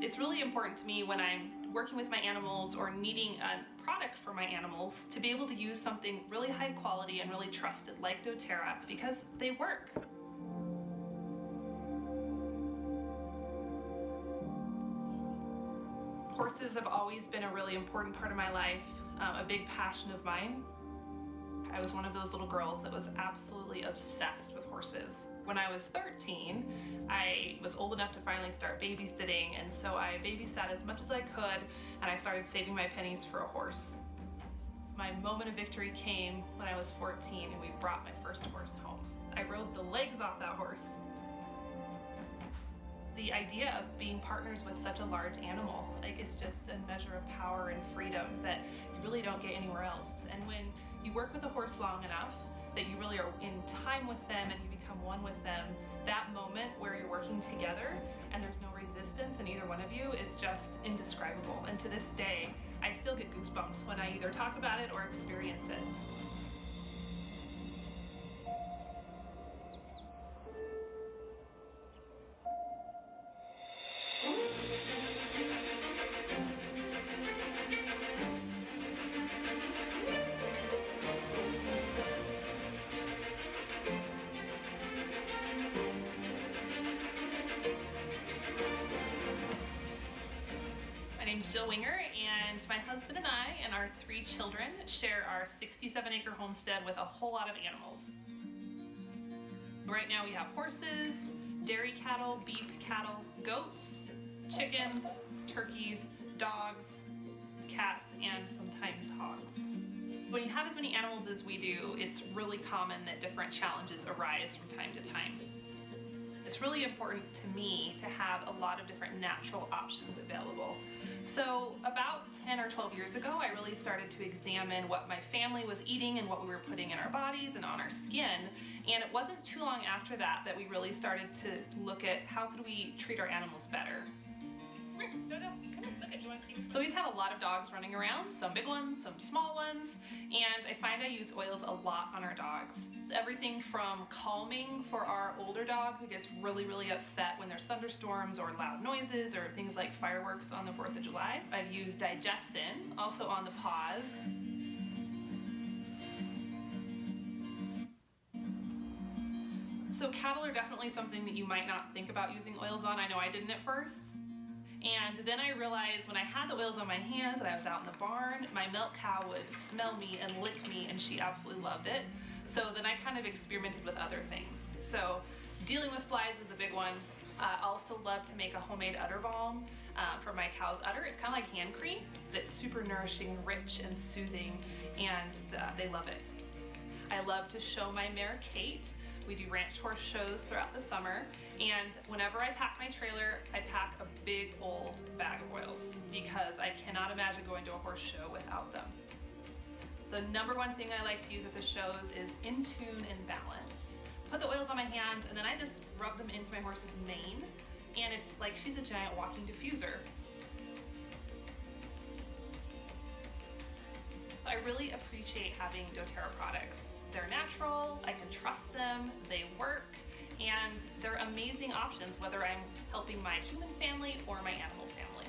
It's really important to me when I'm working with my animals or needing a product for my animals to be able to use something really high quality and really trusted like doTERRA because they work. Horses have always been a really important part of my life, a big passion of mine. I was one of those little girls that was absolutely obsessed with horses. When I was 13, I was old enough to finally start babysitting, and so I babysat as much as I could, and I started saving my pennies for a horse. My moment of victory came when I was 14 and we brought my first horse home. I rode the legs off that horse. The idea of being partners with such a large animal, it's just a measure of power and freedom that you really don't get anywhere else. And when you work with a horse long enough that you really are in time with them and you become one with them, that moment where you're working together and there's no resistance in either one of you is just indescribable. And to this day, I still get goosebumps when I either talk about it or experience it. My name's Jill Winger, and my husband and I and our 3 children share our 67-acre homestead with a whole lot of animals. Right now we have horses, dairy cattle, beef cattle, goats, chickens, turkeys, dogs, cats, and sometimes hogs. When you have as many animals as we do, it's really common that different challenges arise from time to time. It's really important to me to have a lot of different natural options available. So about 10 or 12 years ago, I really started to examine what my family was eating and what we were putting in our bodies and on our skin. And it wasn't too long after that that we really started to look at how could we treat our animals better. Come here, Dodo, come here, look at you, want to see? So we have a lot of dogs running around, some big ones, some small ones, and I find I use oils a lot on our dogs. It's everything from calming for our older dog who gets really upset when there's thunderstorms or loud noises or things like fireworks on the 4th of July. I've used digestin, also on the paws. So cattle are definitely something that you might not think about using oils on. I know I didn't at first. And then I realized when I had the oils on my hands and I was out in the barn, my milk cow would smell me and lick me, and she absolutely loved it. So then I kind of experimented with other things. So dealing with flies is a big one. I also love to make a homemade udder balm for my cow's udder. It's kind of like hand cream, but it's super nourishing, rich, and soothing, and they love it. I love to show my mare Kate. We do ranch horse shows throughout the summer, and whenever I pack my trailer, I pack a big old bag of oils because I cannot imagine going to a horse show without them. The number one thing I like to use at the shows is In Tune and Balance. Put the oils on my hands and then I just rub them into my horse's mane, and it's like she's a giant walking diffuser. I really appreciate having doTERRA products. They're natural, I can trust them, they work, and they're amazing options whether I'm helping my human family or my animal family.